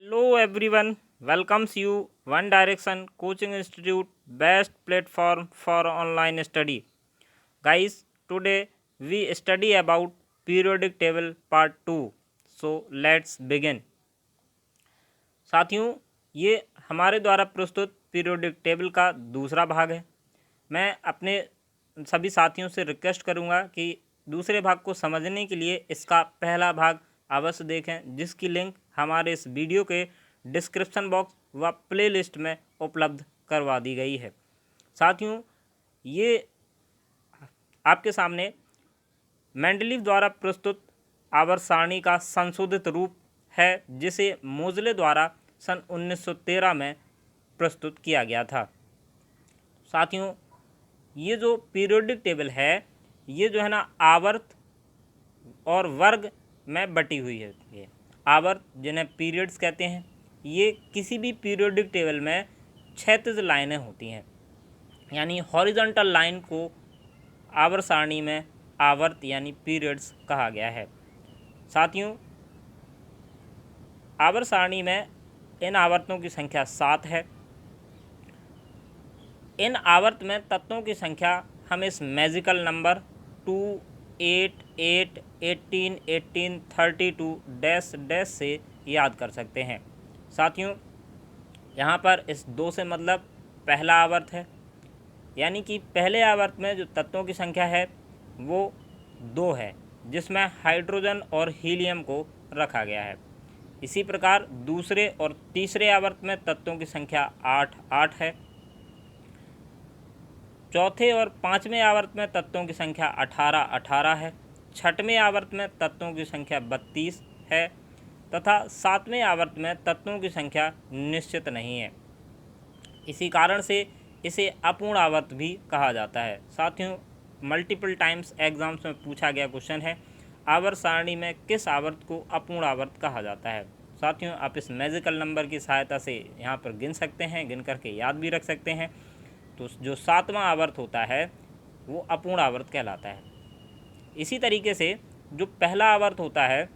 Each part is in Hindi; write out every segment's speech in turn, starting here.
Hello everyone, welcomes you One Direction Coaching Institute, best platform for online study. Guys, today we study about periodic table part 2. So let's begin. साथियों, ये हमारे द्वारा प्रस्तुत पीरियोडिक टेबल का दूसरा भाग है। मैं अपने सभी साथियों से रिक्वेस्ट करूंगा कि दूसरे भाग को समझने के लिए इसका पहला भाग अवश्य देखें, जिसकी लिंक हमारे इस वीडियो के डिस्क्रिप्शन बॉक्स व प्लेलिस्ट में उपलब्ध करवा दी गई है। साथियों, ये आपके सामने मेंडलीव द्वारा प्रस्तुत आवर्त सारणी का संशोधित रूप है, जिसे मोजले द्वारा सन 1913 में प्रस्तुत किया गया था। साथियों, ये जो पीरियोडिक टेबल है, ये जो है ना आवर्त और वर्ग में बटी हुई है। ये आवर्त जिन्हें पीरियड्स कहते हैं, ये किसी भी पीरियोडिक टेबल में क्षैतिज लाइनें होती हैं, यानी हॉरिजॉन्टल लाइन को आवर्त सारणी में आवर्त यानी पीरियड्स कहा गया है। साथियों, आवर्त सारणी में इन आवर्तों की संख्या 7 है। इन आवर्त में तत्वों की संख्या हम इस मैजिकल नंबर 2, 8, 8, 18, 18, 32 डैश डैश से याद कर सकते हैं। साथियों, यहाँ पर इस 2 से मतलब पहला आवर्त है, यानी कि पहले आवर्त में जो तत्वों की संख्या है वो 2 है, जिसमें हाइड्रोजन और हीलियम को रखा गया है। इसी प्रकार दूसरे और तीसरे आवर्त में तत्वों की संख्या 8 है। चौथे और पाँचवें आवर्त में तत्वों की संख्या 18 है। छठवें आवर्त में तत्वों की संख्या 32 है तथा सातवें आवर्त में तत्वों की संख्या निश्चित नहीं है। इसी कारण से इसे अपूर्ण आवर्त भी कहा जाता है। साथियों, मल्टीपल टाइम्स एग्जाम्स में पूछा गया क्वेश्चन है, आवर्त सारणी में किस आवर्त को अपूर्ण आवर्त कहा जाता है। साथियों, आप इस मैजिकल नंबर की सहायता से यहाँ पर गिन सकते हैं, गिन करके याद भी रख सकते हैं। तो जो 7वां आवर्त होता है वो अपूर्ण आवर्त कहलाता है। इसी तरीके से जो पहला आवर्त होता है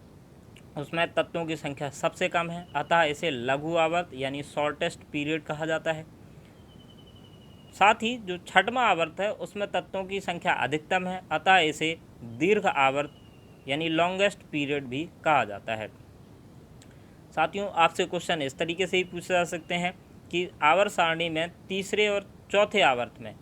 उसमें तत्वों की संख्या सबसे कम है, अतः इसे लघु आवर्त यानी शॉर्टेस्ट पीरियड कहा जाता है। साथ ही जो छठवां आवर्त है उसमें तत्वों की संख्या अधिकतम है, अतः इसे दीर्घ आवर्त यानी लॉन्गेस्ट पीरियड भी कहा जाता है। साथियों, आपसे क्वेश्चन इस तरीके से ही पूछे जा सकते हैं कि आवर्त सारणी में तीसरे और चौथे आवर्त में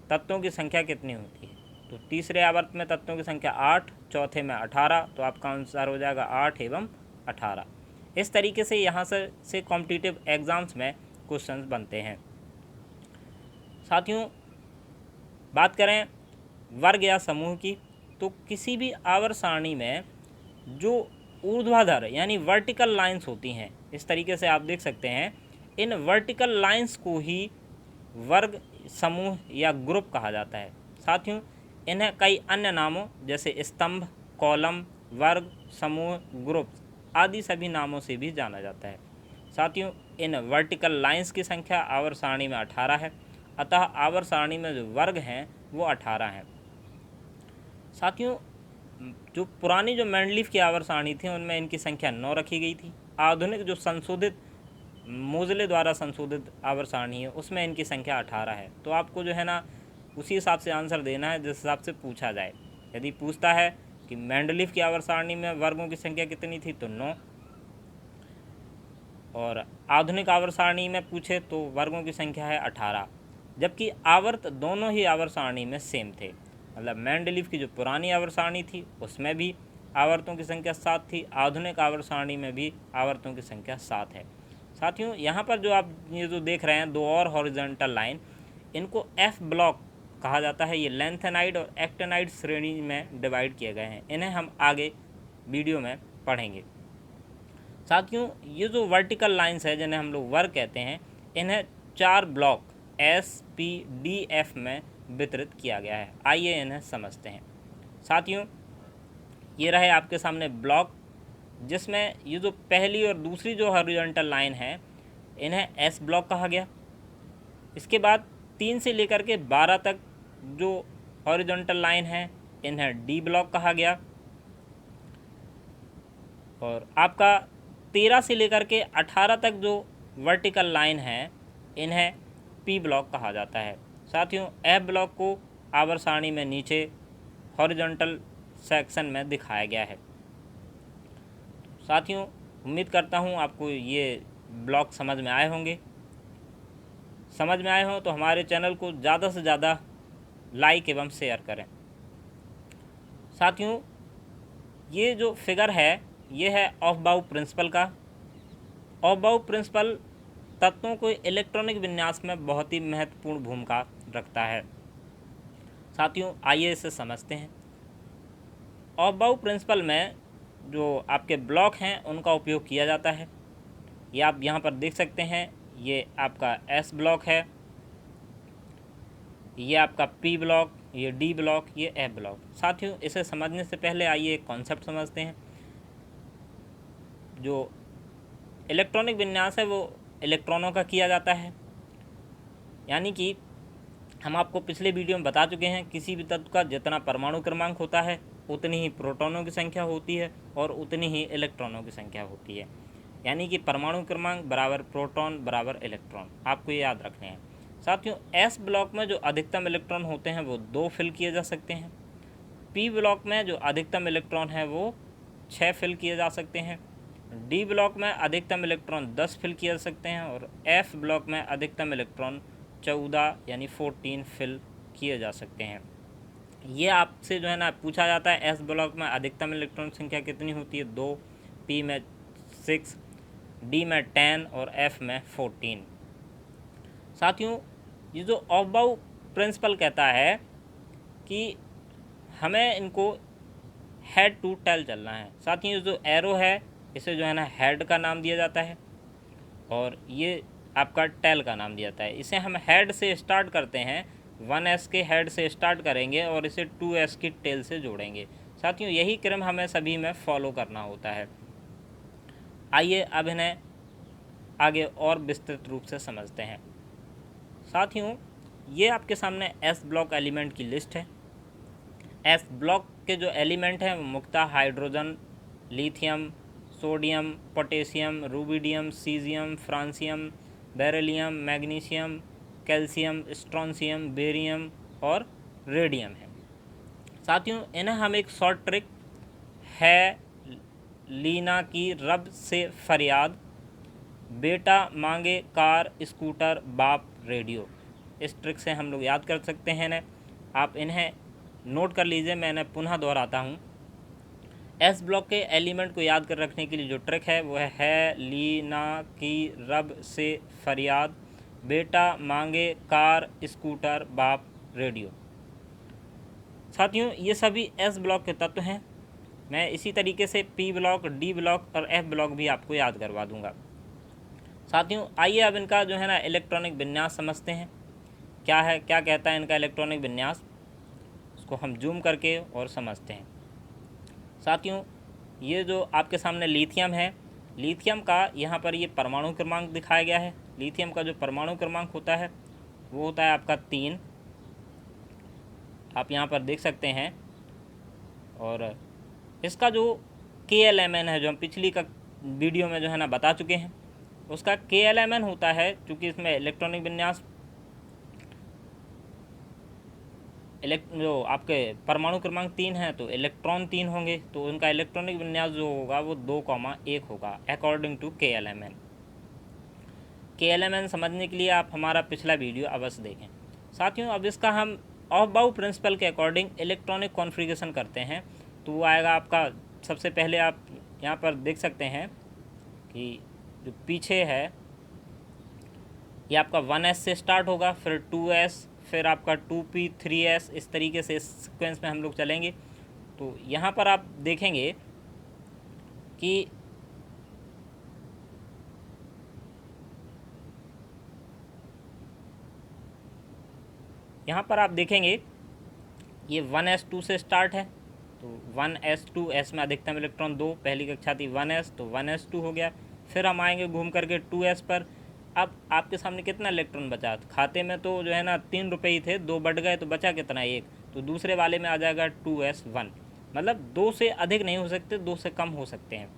तत्वों की संख्या कितनी होती है। तो तीसरे आवर्त में तत्वों की संख्या 8, चौथे में 18, तो आपका आंसर हो जाएगा 8 एवं 18। इस तरीके से यहाँ से कॉम्पिटिटिव एग्जाम्स में क्वेश्चंस बनते हैं। साथियों, बात करें वर्ग या समूह की, तो किसी भी आवर्त सारणी में जो ऊर्ध्वाधर यानी वर्टिकल लाइंस होती हैं, इस तरीके से आप देख सकते हैं, इन वर्टिकल लाइंस को ही वर्ग, समूह या ग्रुप कहा जाता है। साथियों, इन्हें कई अन्य नामों जैसे स्तंभ, कॉलम, वर्ग, समूह, ग्रुप आदि सभी नामों से भी जाना जाता है। साथियों, इन वर्टिकल लाइंस की संख्या आवर्त सारणी में 18 है, अतः आवर्त सारणी में जो वर्ग हैं वो 18 हैं। साथियों, जो पुरानी जो मेंडलीव की आवर्त सारणी थी उनमें इनकी संख्या 9 रखी गई थी। आधुनिक जो संशोधित मोजले द्वारा संशोधित आवर्त सारणी है उसमें इनकी संख्या 18 है। तो आपको जो है ना उसी हिसाब से आंसर देना है जिस हिसाब से पूछा जाए। यदि पूछता है कि मेंडलीव की आवर्त सारणी में वर्गों की संख्या कितनी थी तो 9, और आधुनिक आवर्त सारणी में पूछे तो वर्गों की संख्या है 18, जबकि आवर्त दोनों ही आवर्त सारणी में सेम थे। मतलब मेंडलीव की जो पुरानी आवर्त सारणी थी उसमें भी आवर्तों की संख्या 7 थी, आधुनिक आवर्त सारणी में भी आवर्तों की संख्या 7 है। साथियों, यहाँ पर जो आप ये जो देख रहे हैं 2 और हॉरिजॉन्टल लाइन, इनको एफ ब्लॉक कहा जाता है। ये लेंथेनाइड और एक्टेनाइड श्रेणी में डिवाइड किए गए हैं। इन्हें हम आगे वीडियो में पढ़ेंगे। साथियों, ये जो वर्टिकल लाइंस है जिन्हें हम लोग वर्ग कहते हैं, इन्हें 4 ब्लॉक SPDF में वितरित किया गया है। आइए इन्हें समझते हैं। साथियों, ये रहे आपके सामने ब्लॉक, जिसमें ये जो पहली और दूसरी जो हॉरिजॉन्टल लाइन है इन्हें S ब्लॉक कहा गया। इसके बाद 3 से लेकर के 12 तक जो हॉरिजॉन्टल लाइन है इन्हें D ब्लॉक कहा गया। और आपका 13 से लेकर के 18 तक जो वर्टिकल लाइन है इन्हें पी ब्लॉक कहा जाता है। साथियों एफ ब्लॉक को आवर्त सारणी में नीचे हॉरिजॉन्टल सेक्शन में दिखाया गया है। साथियों उम्मीद करता हूँ आपको ये ब्लॉक समझ में आए होंगे। समझ में आए हों तो हमारे चैनल को ज़्यादा से ज़्यादा लाइक एवं शेयर करें। साथियों ये जो फिगर है ये है ऑफ-बाउ प्रिंसिपल का। ऑफ-बाउ प्रिंसिपल तत्वों को इलेक्ट्रॉनिक विन्यास में बहुत ही महत्वपूर्ण भूमिका रखता है। साथियों आइए इसे समझते हैं। ऑफ-बाउ प्रिंसिपल में जो आपके ब्लॉक हैं उनका उपयोग किया जाता है। ये आप यहाँ पर देख सकते हैं, ये आपका एस ब्लॉक है, ये आपका पी ब्लॉक, ये डी ब्लॉक, ये एफ ब्लॉक। साथियों इसे समझने से पहले आइए एक कॉन्सेप्ट समझते हैं। जो इलेक्ट्रॉनिक विन्यास है वो इलेक्ट्रॉनों का किया जाता है, यानी कि हम आपको पिछले वीडियो में बता चुके हैं किसी भी तत्व का जितना परमाणु क्रमांक होता है उतनी ही प्रोटॉनों की संख्या होती है और उतनी ही इलेक्ट्रॉनों की संख्या होती है। यानी कि परमाणु क्रमांक बराबर प्रोटॉन बराबर इलेक्ट्रॉन, आपको ये याद रखने हैं। साथियों एस ब्लॉक में जो अधिकतम इलेक्ट्रॉन होते हैं वो 2 फिल किए जा सकते हैं। पी ब्लॉक में जो अधिकतम इलेक्ट्रॉन है वो 6 फिल किए जा सकते हैं। डी ब्लॉक में अधिकतम इलेक्ट्रॉन 10 फिल किए जा सकते हैं और एफ ब्लॉक में अधिकतम इलेक्ट्रॉन 14 यानी 14 फिल किए जा सकते हैं। ये आपसे जो है ना पूछा जाता है एस ब्लॉक में अधिकतम इलेक्ट्रॉन संख्या कितनी होती है, 2, पी में 6, डी में 10 और एफ में 14। साथियों ये जो ऑफ-बाउ प्रिंसिपल कहता है कि हमें इनको हेड टू टेल चलना है। साथियों ये जो एरो है इसे जो है ना हेड का नाम दिया जाता है और ये आपका टेल का नाम दिया जाता है। इसे हम हेड से स्टार्ट करते हैं, 1s के हेड से स्टार्ट करेंगे और इसे 2s की टेल से जोड़ेंगे। साथियों यही क्रम हमें सभी में फॉलो करना होता है। आइए अब इन्हें आगे और विस्तृत रूप से समझते हैं। साथियों ये आपके सामने एस ब्लॉक एलिमेंट की लिस्ट है। एस ब्लॉक के जो एलिमेंट हैं वो मुख्यतः hydrogen, lithium, sodium, potassium, rubidium, caesium, francium, beryllium, magnesium, calcium, strontium, barium और रेडियम है। साथियों इन्हें हम एक शॉर्ट ट्रिक है लीना की रब से फरियाद, बेटा मांगे कार स्कूटर बाप रेडियो, इस ट्रिक से हम लोग याद कर सकते हैं ना। आप इन्हें नोट कर लीजिए, मैं इन्हें पुनः दोहराता हूँ। एस ब्लॉक के एलिमेंट को याद कर रखने के लिए जो ट्रिक है वो है लीना की रब से फरियाद, बेटा मांगे कार स्कूटर बाप रेडियो। साथियों ये सभी एस ब्लॉक के तत्व हैं। मैं इसी तरीके से पी ब्लॉक, डी ब्लॉक और एफ ब्लॉक भी आपको याद करवा दूंगा। साथियों आइए अब इनका जो है ना इलेक्ट्रॉनिक विन्यास समझते हैं। क्या है, क्या कहता है इनका इलेक्ट्रॉनिक विन्यास, उसको हम जूम करके और समझते हैं। साथियों ये जो आपके सामने लिथियम है, लिथियम का यहाँ पर ये परमाणु क्रमांक दिखाया गया है। लिथियम का जो परमाणु क्रमांक होता है वो होता है आपका 3, आप यहाँ पर देख सकते हैं। और इसका जो KLMN है जो हम पिछली का वीडियो में जो है ना बता चुके हैं, उसका KLMN होता है, चूँकि इसमें इलेक्ट्रॉनिक विन्यास जो आपके परमाणु क्रमांक 3 है तो इलेक्ट्रॉन 3 होंगे, तो उनका इलेक्ट्रॉनिक विन्यास जो होगा वो 2,1 होगा अकॉर्डिंग टू KLMN। KLMN समझने के लिए आप हमारा पिछला वीडियो अवश्य देखें। साथियों अब इसका हम ऑफ-बाउ प्रिंसिपल के अकॉर्डिंग इलेक्ट्रॉनिक कॉन्फ़िगरेशन करते हैं, तो वो आएगा आपका, सबसे पहले आप यहाँ पर देख सकते हैं कि जो पीछे है ये आपका 1s से स्टार्ट होगा, फिर 2s, फिर आपका 2p, 3s, इस तरीके से इस सीक्वेंस में हम लोग चलेंगे। तो यहाँ पर आप देखेंगे कि यहाँ पर आप देखेंगे ये 1s2 से स्टार्ट है, तो 1s2, s में अधिकतम इलेक्ट्रॉन 2, पहली कक्षा थी 1s तो 1s2 हो गया। फिर हम आएंगे घूम करके 2s पर। अब आपके सामने कितना इलेक्ट्रॉन बचा, खाते में तो जो है ना 3 रुपये ही थे, 2 बढ़ गए तो बचा कितना, 1, तो दूसरे वाले में आ जाएगा 2s1। मतलब 2 से अधिक नहीं हो सकते, 2 से कम हो सकते हैं।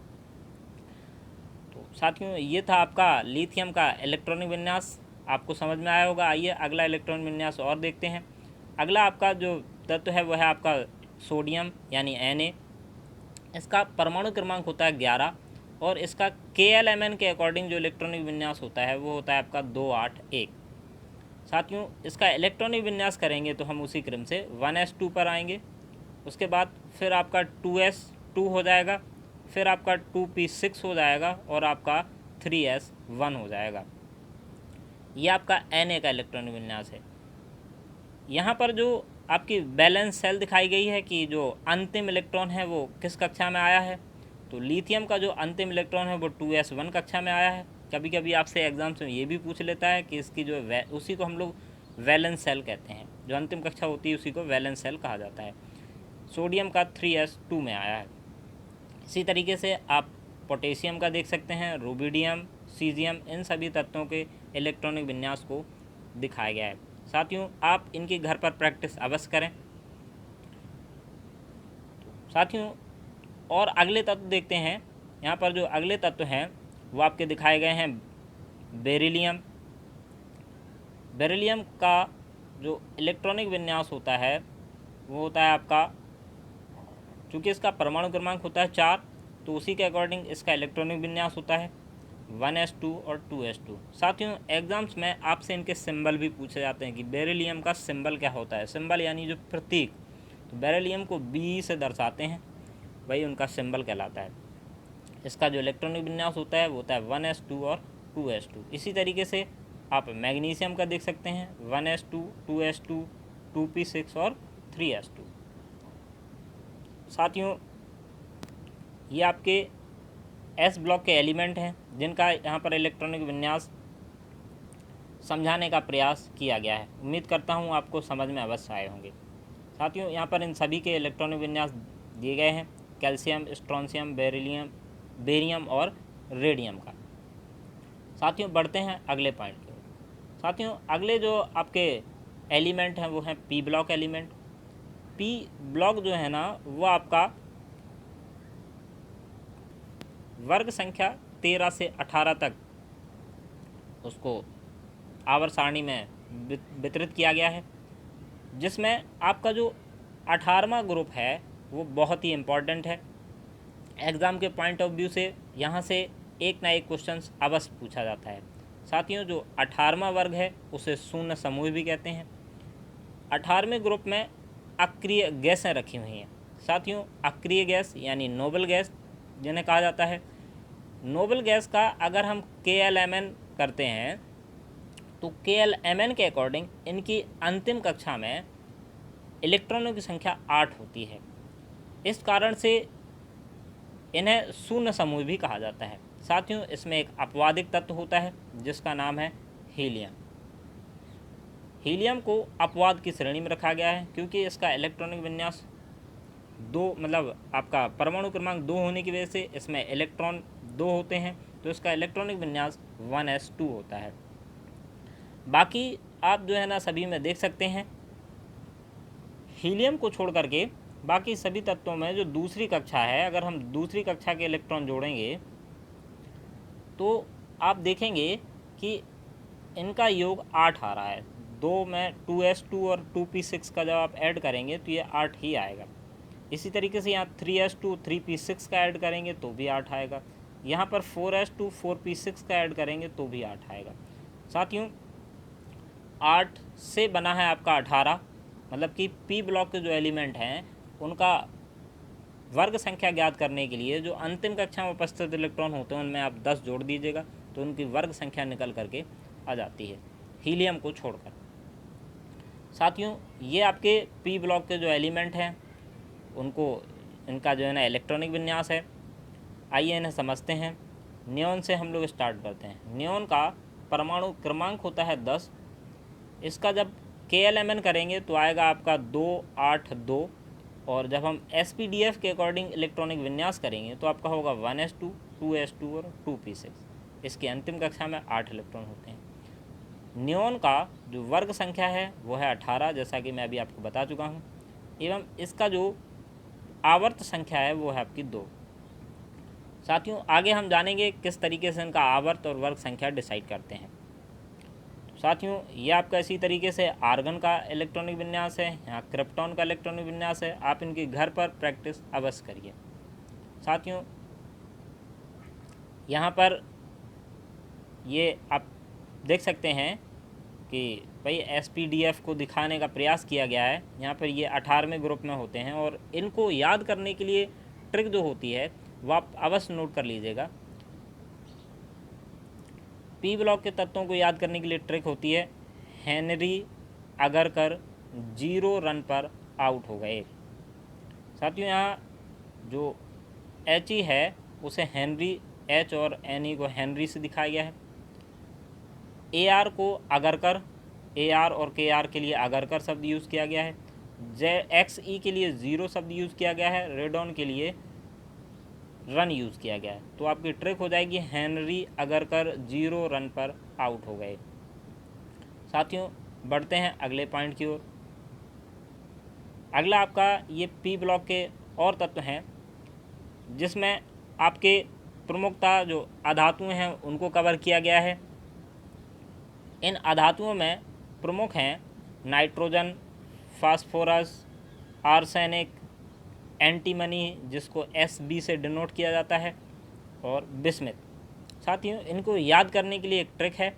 साथियों ये था आपका लिथियम का इलेक्ट्रॉनिक विन्यास, आपको समझ में आया होगा। आइए अगला इलेक्ट्रॉनिक विन्यास और देखते हैं। अगला आपका जो तत्व है वो है आपका सोडियम यानी Na। इसका परमाणु क्रमांक होता है 11 और इसका KLMN के अकॉर्डिंग जो इलेक्ट्रॉनिक विन्यास होता है वो होता है आपका 281। साथियों इसका इलेक्ट्रॉनिक विन्यास करेंगे तो हम उसी क्रम से 1s2 पर आएंगे, उसके बाद फिर आपका 2s2 हो जाएगा, फिर आपका 2p6 हो जाएगा और आपका 3s1 हो जाएगा। ये आपका Na का इलेक्ट्रॉनिक विन्यास है। यहाँ पर जो आपकी बैलेंस सेल दिखाई गई है कि जो अंतिम इलेक्ट्रॉन है वो किस कक्षा में आया है, तो लिथियम का जो अंतिम इलेक्ट्रॉन है वो 2s1 कक्षा में आया है। कभी कभी आपसे एग्जाम्स में ये भी पूछ लेता है कि इसकी जो उसी को हम लोग वैलेंस सेल कहते हैं, जो अंतिम कक्षा होती है उसी को वैलेंस सेल कहा जाता है। सोडियम का 3s2 में आया है। इसी तरीके से आप पोटेशियम का देख सकते हैं, रूबिडियम, सीजियम, इन सभी तत्वों के इलेक्ट्रॉनिक विन्यास को दिखाया गया है। साथियों आप इनकी घर पर प्रैक्टिस अवश्य करें। साथियों और अगले तत्व देखते हैं। यहाँ पर जो अगले तत्व हैं वो आपके दिखाए गए हैं बेरिलियम। बेरिलियम का जो इलेक्ट्रॉनिक विन्यास होता है वो होता है आपका, चूँकि इसका परमाणु क्रमांक होता है 4 तो उसी के अकॉर्डिंग इसका इलेक्ट्रॉनिक विन्यास होता है 1s2 और 2s2। साथियों एग्जाम्स में आपसे इनके सिंबल भी पूछे जाते हैं कि बेरिलियम का सिंबल क्या होता है। सिंबल यानी जो प्रतीक, तो बेरिलियम को B से दर्शाते हैं, वही उनका सिंबल कहलाता है। इसका जो इलेक्ट्रॉनिक विन्यास होता है वो होता है 1s2 और 2s2। इसी तरीके से आप मैग्नीशियम का देख सकते हैं 1s2, 2s2, 2p6 और 3s2। साथियों ये आपके S ब्लॉक के एलिमेंट हैं जिनका यहाँ पर इलेक्ट्रॉनिक विन्यास समझाने का प्रयास किया गया है। उम्मीद करता हूँ आपको समझ में अवश्य आए होंगे। साथियों यहाँ पर इन सभी के इलेक्ट्रॉनिक विन्यास दिए गए हैं, कैल्शियम, स्ट्रोंशियम, बेरियम और रेडियम का। साथियों बढ़ते हैं अगले पॉइंट की ओर। साथियों अगले जो आपके एलिमेंट हैं वो हैं P block element. P block जो है ना वो आपका वर्ग संख्या 13 से 18 तक उसको आवर्त सारणी में वितरित किया गया है, जिसमें आपका जो 18वां ग्रुप है वो बहुत ही इम्पॉर्टेंट है। एग्ज़ाम के पॉइंट ऑफ व्यू से यहाँ से एक ना एक क्वेश्चन अवश्य पूछा जाता है। साथियों जो 18वां वर्ग है उसे शून्य समूह भी कहते हैं। 18वें ग्रुप में अक्रिय गैसें रखी हुई हैं। साथियों अक्रिय गैस यानी नोबल गैस जिन्हें कहा जाता है। नोबल गैस का अगर हम KLMN करते हैं तो KLMN के अकॉर्डिंग इनकी अंतिम कक्षा में इलेक्ट्रॉनों की संख्या 8 होती है। इस कारण से इन्हें शून्य समूह भी कहा जाता है। साथियों इसमें एक अपवादिक तत्व होता है जिसका नाम है हीलियम। हीलियम को अपवाद की श्रेणी में रखा गया है क्योंकि इसका इलेक्ट्रॉनिक विन्यास 2 मतलब आपका परमाणु क्रमांक 2 होने की वजह से इसमें इलेक्ट्रॉन 2 होते हैं, तो इसका इलेक्ट्रॉनिक विन्यास 1s2 होता है। बाकी आप जो है ना सभी में देख सकते हैं हीलियम को छोड़ करके बाकी सभी तत्वों में जो दूसरी कक्षा है, अगर हम दूसरी कक्षा के इलेक्ट्रॉन जोड़ेंगे तो आप देखेंगे कि इनका योग 8 आ रहा है। 2 में 2s2 और 2p6 का जब आप ऐड करेंगे तो ये 8 ही आएगा। इसी तरीके से यहाँ 3s2 3p6 का ऐड करेंगे तो भी 8 आएगा। यहाँ पर 4s2 4p6 का ऐड करेंगे तो भी 8 आएगा। साथियों 8 से बना है आपका 18, मतलब कि P ब्लॉक के जो एलिमेंट हैं उनका वर्ग संख्या ज्ञात करने के लिए जो अंतिम कक्षा में उपस्थित इलेक्ट्रॉन होते हैं उनमें आप 10 जोड़ दीजिएगा तो उनकी वर्ग संख्या निकल करके आ जाती है हीलियम को छोड़कर। साथियों ये आपके P ब्लॉक के जो एलिमेंट हैं उनको इनका जो है ना इलेक्ट्रॉनिक विन्यास है। आइए इन्हें समझते हैं। नियॉन से हम लोग स्टार्ट करते हैं। नियॉन का परमाणु क्रमांक होता है 10। इसका जब KLMN करेंगे तो आएगा आपका 282 और जब हम SPDF के अकॉर्डिंग इलेक्ट्रॉनिक विन्यास करेंगे तो आपका होगा 1s2 2s2 और 2p6। इसकी अंतिम कक्षा में 8 इलेक्ट्रॉन होते हैं। नियॉन का जो वर्ग संख्या है वो है 18, जैसा कि मैं अभी आपको बता चुका हूँ, एवं इसका जो आवर्त संख्या है वो है आपकी 2। साथियों आगे हम जानेंगे किस तरीके से इनका आवर्त और वर्ग संख्या डिसाइड करते हैं। साथियों ये आपका इसी तरीके से आर्गन का इलेक्ट्रॉनिक विन्यास है, यहाँ क्रिप्टॉन का इलेक्ट्रॉनिक विन्यास है। आप इनकी घर पर प्रैक्टिस अवश्य करिए। साथियों यहाँ पर ये आप देख सकते हैं कि भाई SPDF को दिखाने का प्रयास किया गया है। यहाँ पर ये 18वें ग्रुप में होते हैं और इनको याद करने के लिए ट्रिक जो होती है वो आप अवश्य नोट कर लीजिएगा। P ब्लॉक के तत्वों को याद करने के लिए ट्रिक होती है हेनरी अगरकर 0 रन पर आउट हो गए। साथियों यहाँ जो HE है उसे हेनरी, H और NE को हेनरी से दिखाया गया है। AR को अगरकर, AR और KR के लिए अगरकर शब्द यूज़ किया गया है। XE के लिए 0 शब्द यूज़ किया गया है। रेडॉन के लिए रन यूज़ किया गया है। तो आपकी ट्रिक हो जाएगी हेनरी अगरकर 0 रन पर आउट हो गए। साथियों बढ़ते हैं अगले पॉइंट की ओर। अगला आपका ये P ब्लॉक के और तत्व हैं जिसमें आपके प्रमुखता जो अधातुएं हैं उनको कवर किया गया है। इन अधातुओं में प्रमुख हैं नाइट्रोजन, फास्फोरस, आर्सेनिक, एंटीमनी जिसको SB से डिनोट किया जाता है, और बिस्मिथ। साथियों इनको याद करने के लिए एक ट्रिक है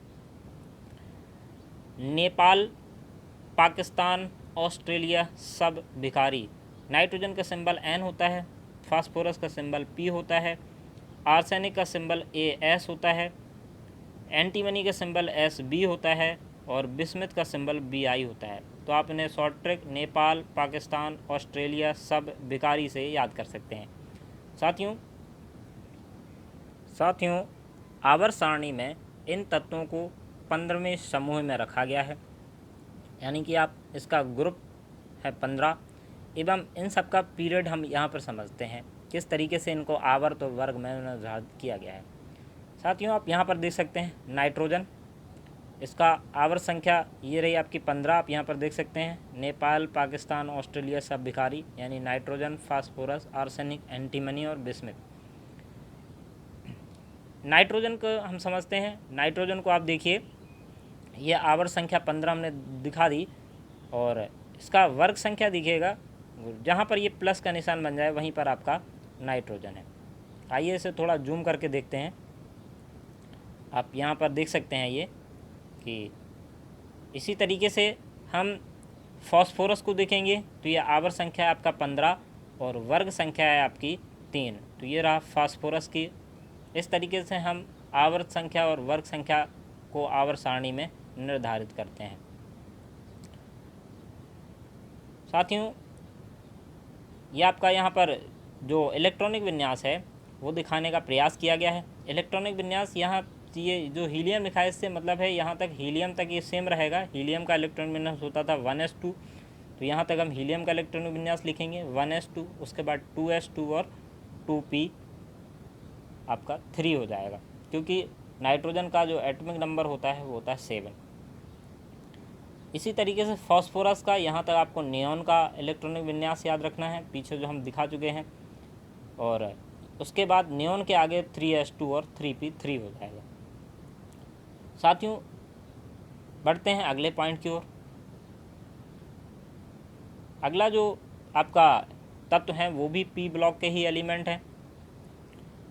नेपाल, पाकिस्तान, ऑस्ट्रेलिया सब भिखारी। नाइट्रोजन का सिंबल N होता है, फास्फोरस का सिंबल P होता है, आर्सेनिक का सिंबल AS होता है, एंटीमनी का सिंबल SB होता है और बिस्मिथ का सिंबल BI होता है। तो आप इन्हें short trick Nepal, Pakistan, Australia सब भिखारी से याद कर सकते हैं। साथियों आवर्त सारणी में इन तत्वों को 15वें समूह में रखा गया है, यानी कि आप इसका ग्रुप है 15 एवं इन सब का पीरियड हम यहाँ पर समझते हैं किस तरीके से इनको आवर्त और वर्ग में निर्धारित किया गया है। साथियों आप यहाँ पर देख सकते हैं नाइट्रोजन, इसका आवर्त संख्या ये रही आपकी 15। आप यहाँ पर देख सकते हैं नेपाल, पाकिस्तान, ऑस्ट्रेलिया सब भिखारी, यानी नाइट्रोजन, फास्फोरस, आर्सेनिक, एंटीमनी और बिस्मिथ। नाइट्रोजन को हम समझते हैं। नाइट्रोजन को आप देखिए ये आवर्त संख्या 15 हमने दिखा दी और इसका वर्ग संख्या दिखिएगा जहाँ पर ये प्लस का निशान बन जाए वहीं पर आपका नाइट्रोजन है। आइए इसे थोड़ा जूम करके देखते हैं। आप यहाँ पर देख सकते हैं ये कि इसी तरीके से हम फॉस्फोरस को देखेंगे तो ये आवर्त संख्या है आपका 15 और वर्ग संख्या है आपकी 3। तो ये रहा फास्फोरस की। इस तरीके से हम आवर्त संख्या और वर्ग संख्या को आवर्त सारणी में निर्धारित करते हैं। साथियों ये आपका यहाँ पर जो इलेक्ट्रॉनिक विन्यास है वो दिखाने का प्रयास किया गया है। इलेक्ट्रॉनिक विन्यास यहाँ ये जो हीलियम लिखा है इससे मतलब है यहाँ तक हीलियम तक ये सेम रहेगा। हीलियम का इलेक्ट्रॉनिक विन्यास होता था 1s2, तो यहाँ तक हम हीलियम का इलेक्ट्रॉनिक विन्यास लिखेंगे 1s2, उसके बाद 2s2 और 2p आपका 3 हो जाएगा, क्योंकि नाइट्रोजन का जो एटॉमिक नंबर होता है वो होता है 7। इसी तरीके से फॉस्फोरस का यहाँ तक आपको नियॉन का इलेक्ट्रॉनिक विन्यास याद रखना है, पीछे जो हम दिखा चुके हैं, और उसके बाद नियॉन के आगे 3s2 और 3p3 हो जाएगा। साथियों बढ़ते हैं अगले पॉइंट की ओर। अगला जो आपका तत्व हैं वो भी P ब्लॉक के ही एलिमेंट हैं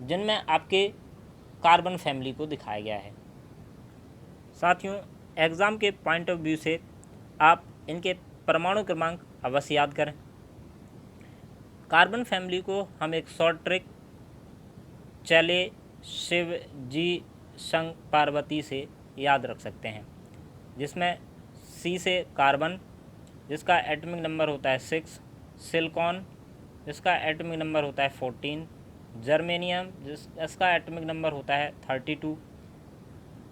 जिनमें आपके कार्बन फैमिली को दिखाया गया है। साथियों एग्ज़ाम के पॉइंट ऑफ व्यू से आप इनके परमाणु क्रमांक अवश्य याद करें। कार्बन फैमिली को हम एक शॉर्ट ट्रिक चले, शिव, जी, संग, पार्वती से याद रख सकते हैं, जिसमें C से कार्बन जिसका एटॉमिक नंबर होता है 6, सिलिकॉन जिसका एटॉमिक नंबर होता है 14, जर्मेनियम जिसका एटॉमिक नंबर होता है 32,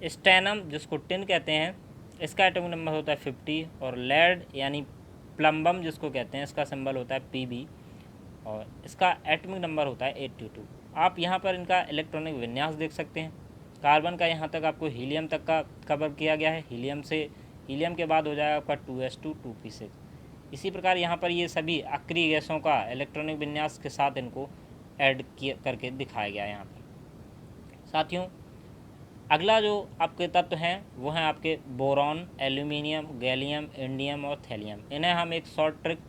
स्टेनम जिसको टिन कहते हैं इसका एटॉमिक नंबर होता है 50, और लेड यानी प्लम्बम जिसको कहते हैं इसका सिंबल होता है Pb और इसका एटॉमिक नंबर होता है 82। आप यहाँ पर इनका इलेक्ट्रॉनिक विन्यास देख सकते हैं। कार्बन का यहाँ तक आपको हीलियम तक का कवर किया गया है। हीलियम के बाद हो जाएगा आपका 2s2 2p6। इसी प्रकार यहाँ पर ये सभी अक्रिय गैसों का इलेक्ट्रॉनिक विन्यास के साथ इनको ऐड किया करके दिखाया गया है यहाँ पर। साथियों, अगला जो आपके तत्व हैं वो हैं आपके बोरॉन, एल्यूमिनियम, गैलियम, इंडियम और थैलियम। इन्हें हम एक शॉर्ट ट्रिक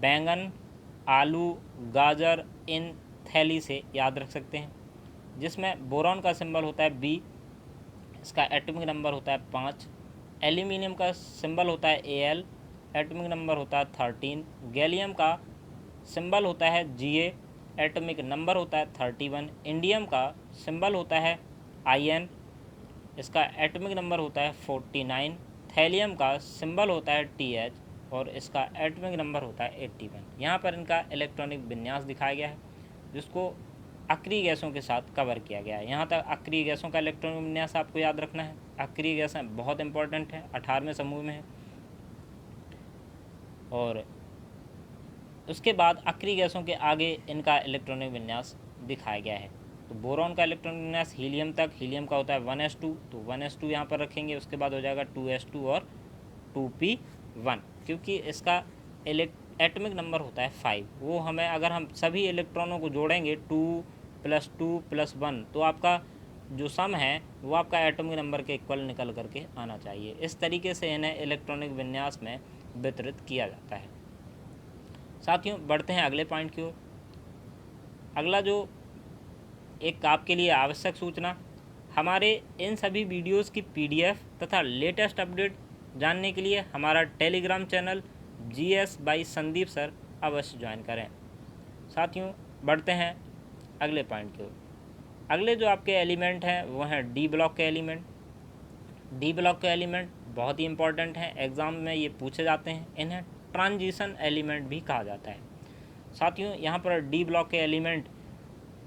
बैंगन, आलू, गाजर इन थैली से याद रख सकते हैं, जिसमें बोरॉन का सिंबल होता है बी, इसका एटॉमिक नंबर होता है 5। एल्यूमिनियम का सिंबल होता है Al, एटॉमिक नंबर होता है 13। गैलियम का सिंबल होता है Ga, एटॉमिक नंबर होता है 31। इंडियम का सिंबल होता है In, इसका एटॉमिक नंबर होता है 49। थैलियम का सिंबल होता है Th और इसका एटॉमिक नंबर होता है 81। यहाँ पर इनका इलेक्ट्रॉनिक विन्यास दिखाया गया है, जिसको अक्रिय गैसों के साथ कवर किया गया है। यहाँ तक अक्रिय गैसों का इलेक्ट्रॉनिक विन्यास आपको याद रखना है। अक्रिय गैसें बहुत इंपॉर्टेंट है, 18वें समूह में है। और उसके बाद अक्रिय गैसों के आगे इनका इलेक्ट्रॉनिक विन्यास दिखाया गया है। तो बोरॉन का इलेक्ट्रॉनिक विन्यास हीलियम तक, हीलियम का होता है 1s2, तो 1s2 यहाँ पर रखेंगे। उसके बाद हो जाएगा 2s2 और 2p1, क्योंकि इसका एटॉमिक नंबर होता है 5। वो हमें, अगर हम सभी इलेक्ट्रॉनों को जोड़ेंगे 2 + 2 + 1, तो आपका जो सम है वो आपका एटॉमिक नंबर के इक्वल निकल करके आना चाहिए। इस तरीके से इन्हें इलेक्ट्रॉनिक विन्यास में वितरित किया जाता है। साथियों, बढ़ते हैं अगले पॉइंट की ओर। अगला जो एक आपके लिए आवश्यक सूचना, हमारे इन सभी वीडियोस की PDF तथा लेटेस्ट अपडेट जानने के लिए हमारा Telegram channel GS by Sandeep sir अवश्य ज्वाइन करें। साथियों, बढ़ते हैं अगले पॉइंट की ओर। अगले जो आपके एलिमेंट हैं वो हैं डी ब्लॉक के एलिमेंट। डी ब्लॉक के एलिमेंट बहुत ही इंपॉर्टेंट हैं, एग्ज़ाम में ये पूछे जाते हैं। इन्हें ट्रांजिशन एलिमेंट भी कहा जाता है। साथियों, यहाँ पर डी ब्लॉक के एलिमेंट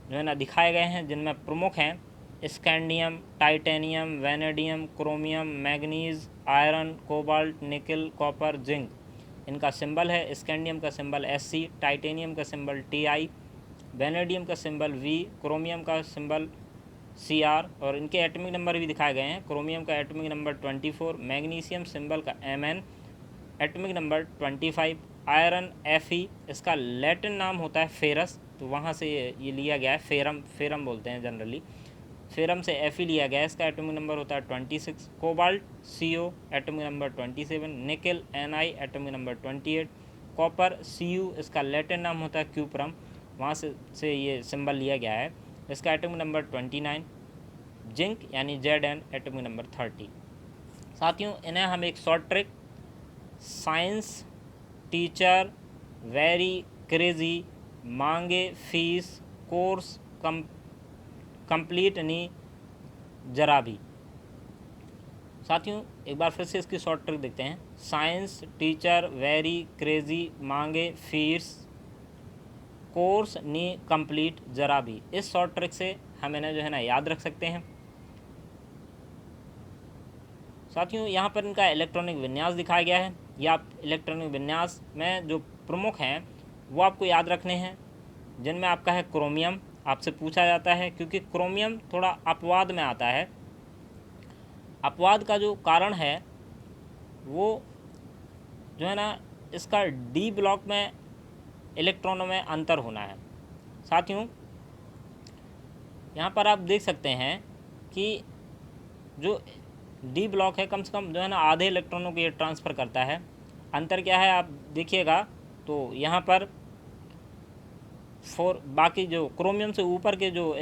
जो है ना दिखाए गए हैं, जिनमें प्रमुख हैं scandium, titanium, vanadium, chromium, manganese, iron, cobalt, निकल, कॉपर, जिंक। इनका सिंबल है, स्कैंडियम का सिंबल Sc, टाइटेनियम का सिंबल Ti, वैनेडियम का सिंबल V, क्रोमियम का सिंबल Cr और इनके एटॉमिक नंबर भी दिखाए गए हैं। क्रोमियम का एटॉमिक नंबर 24, मैग्नीशियम सिंबल का Mn, atomic number 25, iron Fe, इसका लैटिन नाम होता है फेरस, तो वहाँ से ये लिया गया है, फेरम बोलते हैं जनरली, फेरम से Fe लिया गया है। इसका एटॉमिक नंबर होता है 26। Cobalt Co, atomic number 27। निकल Ni, atomic number 28। Copper Cu, इसका लैटिन नाम होता है क्यूप्रम, वहाँ से ये सिंबल लिया गया है। इसका एटॉमिक नंबर 29। जिंक यानी Zn, एटॉमिक नंबर 30। साथियों, इन्हें हम एक short trick science teacher very crazy मांगे फीस कोर्स कंप्लीट नहीं जरा भी। साथियों, एक बार फिर से इसकी शॉर्ट ट्रिक देखते हैं। साइंस टीचर वेरी क्रेजी मांगे फीस कोर्स नी कंप्लीट जरा भी। इस शॉर्ट ट्रिक से हम इन्हें जो है ना याद रख सकते हैं। साथियों, यहाँ पर इनका इलेक्ट्रॉनिक विन्यास दिखाया गया है। या आप इलेक्ट्रॉनिक विन्यास में जो प्रमुख हैं वो आपको याद रखने हैं, जिनमें आपका है क्रोमियम। आपसे पूछा जाता है, क्योंकि क्रोमियम थोड़ा अपवाद में आता है। अपवाद का जो कारण है वो जो है ना, इसका डी ब्लॉक में इलेक्ट्रॉनों में अंतर होना है। साथियों, यहाँ पर आप देख सकते हैं कि जो डी ब्लॉक है कम से कम जो है ना आधे इलेक्ट्रॉनों को ये ट्रांसफ़र करता है। अंतर क्या है आप देखिएगा, तो यहाँ पर बाकी जो क्रोमियम से ऊपर के जो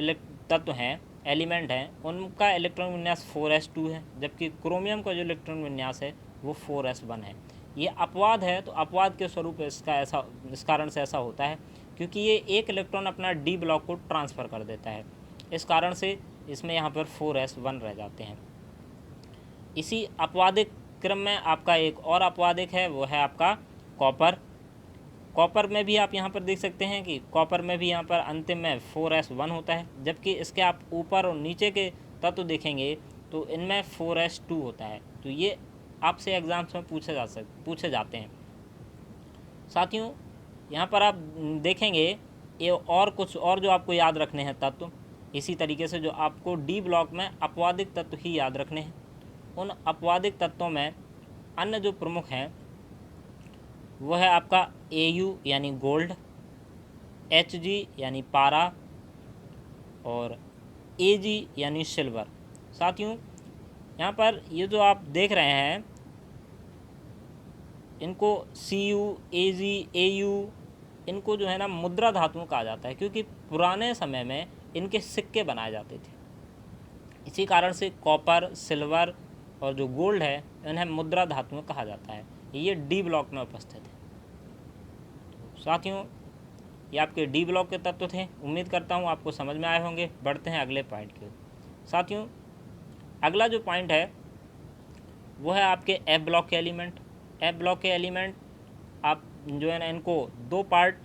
तत्व हैं, एलिमेंट हैं, उनका इलेक्ट्रॉन विन्यास 4s2 है, जबकि क्रोमियम का जो इलेक्ट्रॉन विन्यास है वो 4s1 है। ये अपवाद है, तो अपवाद के स्वरूप इस कारण से ऐसा होता है, क्योंकि ये एक इलेक्ट्रॉन अपना डी ब्लॉक को ट्रांसफ़र कर देता है। इस कारण से इसमें यहाँ पर 4s1 रह जाते हैं। इसी अपवादिक क्रम में आपका एक और अपवादिक है, वो है आपका कॉपर। कॉपर में भी आप यहाँ पर देख सकते हैं कि कॉपर में भी यहाँ पर अंतिम में 4s1 होता है, जबकि इसके आप ऊपर और नीचे के तत्व देखेंगे तो इनमें 4s2 होता है। तो ये आपसे एग्जाम्स में पूछे जाते हैं। साथियों, यहाँ पर आप देखेंगे ये और कुछ और जो आपको याद रखने हैं तत्व, इसी तरीके से जो आपको डी ब्लॉक में अपवादिक तत्व ही याद रखने हैं। उन अपवादिक तत्वों में अन्य जो प्रमुख हैं वो है आपका Au यानी गोल्ड, Hg यानी पारा और Ag यानी सिल्वर। साथियों यहाँ पर ये जो आप देख रहे हैं इनको Cu, Ag, Au इनको जो है ना मुद्रा धातुओं कहा जाता है, क्योंकि पुराने समय में इनके सिक्के बनाए जाते थे। इसी कारण से कॉपर, सिल्वर और जो गोल्ड है इन्हें मुद्रा धातुओं कहा जाता है। ये डी ब्लॉक में उपस्थित है। साथियों ये आपके डी ब्लॉक के तत्व थे। उम्मीद करता हूँ आपको समझ में आए होंगे। बढ़ते हैं अगले पॉइंट की ओर। साथियों अगला जो पॉइंट है वो है आपके एफ ब्लॉक के एलिमेंट। एफ ब्लॉक के एलिमेंट आप जो है ना इनको दो पार्ट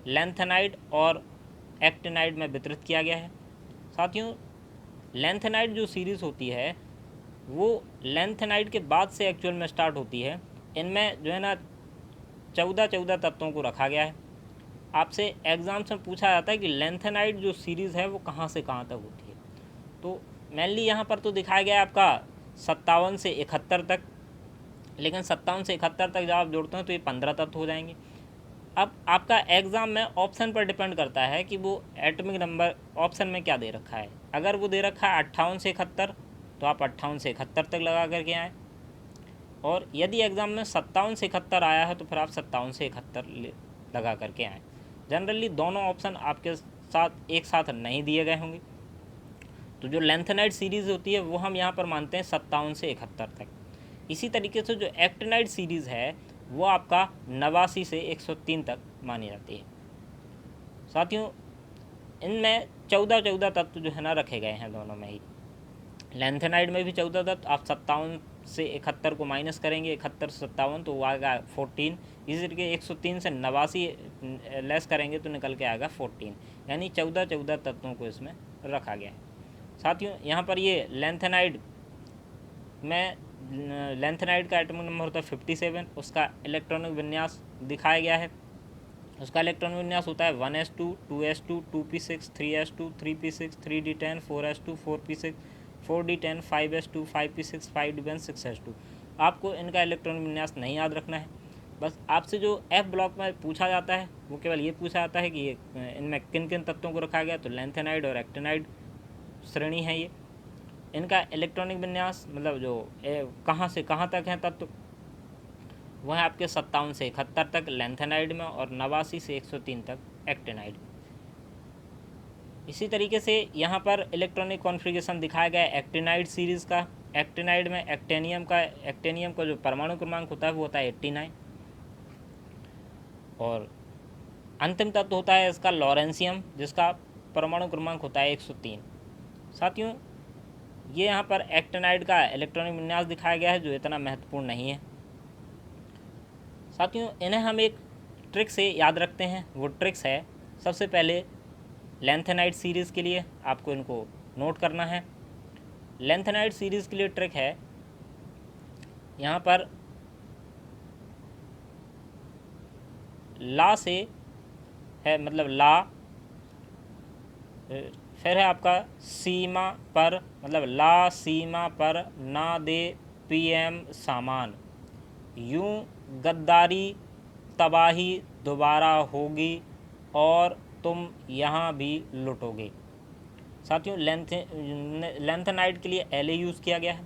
लेंथेनाइड और एक्टिनाइड में वितरित किया गया है। साथियों लेंथेनाइड जो सीरीज़ होती है वो लेंथेनाइड के बाद से एक्चुअल में स्टार्ट होती है। इनमें जो है ना 14 तत्वों को रखा गया है। आपसे एग्ज़ाम्स में पूछा जाता है कि लेंथेनाइड जो सीरीज़ है वो कहाँ से कहाँ तक होती है। तो मेनली यहाँ पर तो दिखाया गया है आपका 57 से 71 तक, लेकिन 57 से 71 तक जब आप जोड़ते हैं तो ये 15 तत्व हो जाएंगे। अब आपका एग्ज़ाम में ऑप्शन पर डिपेंड करता है कि वो एटॉमिक नंबर ऑप्शन में क्या दे रखा है। अगर वो दे रखा है 58 से 71 तो आप 58 से 71 तक लगा करके आएँ, और यदि एग्ज़ाम में 57 से 71 आया है तो फिर आप 57 से 71 लगा करके आएँ। जनरली दोनों ऑप्शन आपके साथ एक साथ नहीं दिए गए होंगे। तो जो लेंथेनाइड सीरीज़ होती है वो हम यहाँ पर मानते हैं 57 से 71 तक। इसी तरीके से जो एक्टिनाइड सीरीज़ है वो आपका 89 से 103 तक मानी जाती है। साथियों इनमें 14 तत्व जो है ना रखे गए हैं दोनों में ही। लेंथेनाइड में भी 14 तत्व। आप 57 से 71 को माइनस करेंगे, 71 से 57 तो वो आएगा 14। इसी तरीके 103 से 89 लेस करेंगे तो निकल के आएगा 14, यानी 14 तत्वों को इसमें रखा गया है। साथियों यहाँ पर ये लेंथेनाइड में लेंथेनाइड का एटॉमिक नंबर होता है 57। उसका इलेक्ट्रॉनिक विन्यास दिखाया गया है। उसका इलेक्ट्रॉनिक विन्यास होता है 1s2, 2s2, 2p6, 3s2, 3p6, 3d10, 4s2, 4p6, 4d10, 5s2, 5p6, 5d1, 6s2। आपको इनका इलेक्ट्रॉनिक विन्यास नहीं याद रखना है। बस आपसे जो एफ ब्लॉक में पूछा जाता है वो केवल ये पूछा जाता है कि इनमें किन किन तत्वों को रखा गया। तो लेंथेनाइड और एक्टिनाइड श्रेणी है ये। इनका इलेक्ट्रॉनिक विन्यास मतलब जो कहाँ से कहाँ तक है तत्व वह है आपके 57 से 71 तक लेंथेनाइड में और 89 से 103 तक एक्टिनाइड। इसी तरीके से यहाँ पर इलेक्ट्रॉनिक कॉन्फ़िगरेशन दिखाया गया है एक्टिनाइड सीरीज़ का। एक्टिनाइड में एक्टेनियम का जो परमाणु क्रमांक होता है वो होता है 89, और अंतिम तत्व होता है इसका लॉरेंशियम जिसका परमाणु क्रमांक होता है 103। साथियों ये यहाँ पर एक्टिनाइड का इलेक्ट्रॉनिक विन्यास दिखाया गया है जो इतना महत्वपूर्ण नहीं है। साथियों इन्हें हम एक ट्रिक से याद रखते हैं। वो ट्रिक्स है, सबसे पहले लेंथेनाइड सीरीज़ के लिए आपको इनको नोट करना है। लेंथेनाइड सीरीज़ के लिए ट्रिक है यहाँ पर ला से है, मतलब ला, फिर है आपका सीमा पर, मतलब ला सीमा पर ना दे पीएम सामान, यूं गद्दारी तबाही दोबारा होगी और तुम यहाँ भी लुटोगे। साथियों लेंथेनाइड के लिए एल यूज़ किया गया है,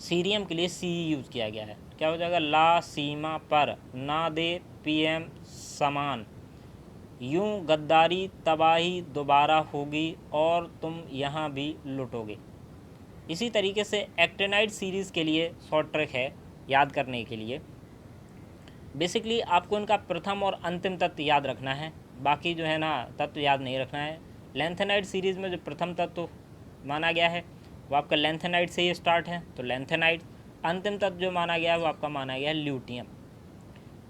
सीरियम के लिए सी यूज़ किया गया है। क्या हो जाएगा? ला सीमा पर ना दे पीएम सामान, यूं गद्दारी तबाही दोबारा होगी और तुम यहाँ भी लुटोगे। इसी तरीके से एक्टिनाइड सीरीज़ के लिए शॉर्ट ट्रिक है याद करने के लिए। बेसिकली आपको इनका प्रथम और अंतिम तत्व याद रखना है, बाकी जो है ना तत्व याद नहीं रखना है। लेंथेनाइड सीरीज़ में जो प्रथम तत्व माना गया है वो आपका लेंथेनाइड से ही स्टार्ट है, तो लेंथेनाइड। अंतिम तत्व जो माना गया है वो आपका माना गया है ल्यूटियम।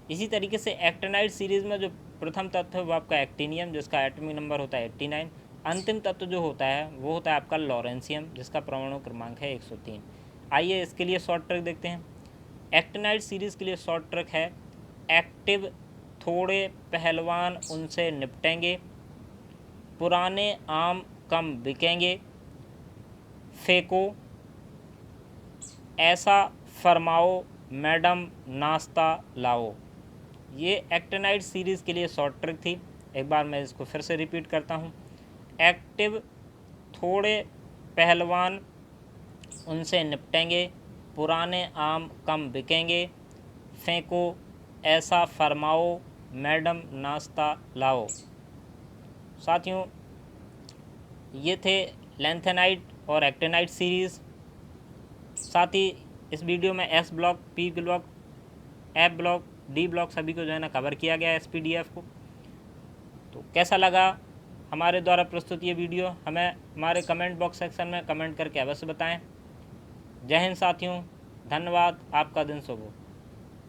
इसी तरीके से एक्टिनाइड सीरीज़ में जो प्रथम तत्व है वो आपका एक्टिनियम जिसका एटॉमिक नंबर होता है 89। अंतिम तत्व जो होता है वो होता है आपका लॉरेंशियम जिसका परमाणु क्रमांक है 103। आइए इसके लिए शॉर्ट ट्रिक देखते हैं। एक्टिनाइड सीरीज़ के लिए शॉर्ट ट्रिक है एक्टिव थोड़े पहलवान उनसे निपटेंगे, पुराने आम कम बिकेंगे, फेंको ऐसा फरमाओ मैडम नाश्ता लाओ। ये एक्टिनाइड सीरीज़ के लिए शॉर्ट ट्रिक थी। एक बार मैं इसको फिर से रिपीट करता हूँ। एक्टिव थोड़े पहलवान उनसे निपटेंगे, पुराने आम कम बिकेंगे, फेंको ऐसा फरमाओ, मैडम नाश्ता लाओ। साथियों, ये थे लैंथेनाइड और एक्टिनाइड सीरीज़। साथ ही इस वीडियो में S block, P block, F block, D block सभी को जो है ना कवर किया गया है SPDF को। तो कैसा लगा हमारे द्वारा प्रस्तुत ये वीडियो, हमें हमारे कमेंट बॉक्स सेक्शन में कमेंट करके अवश्य बताएं। जय हिंद साथियों, धन्यवाद, आपका दिन शुभ हो।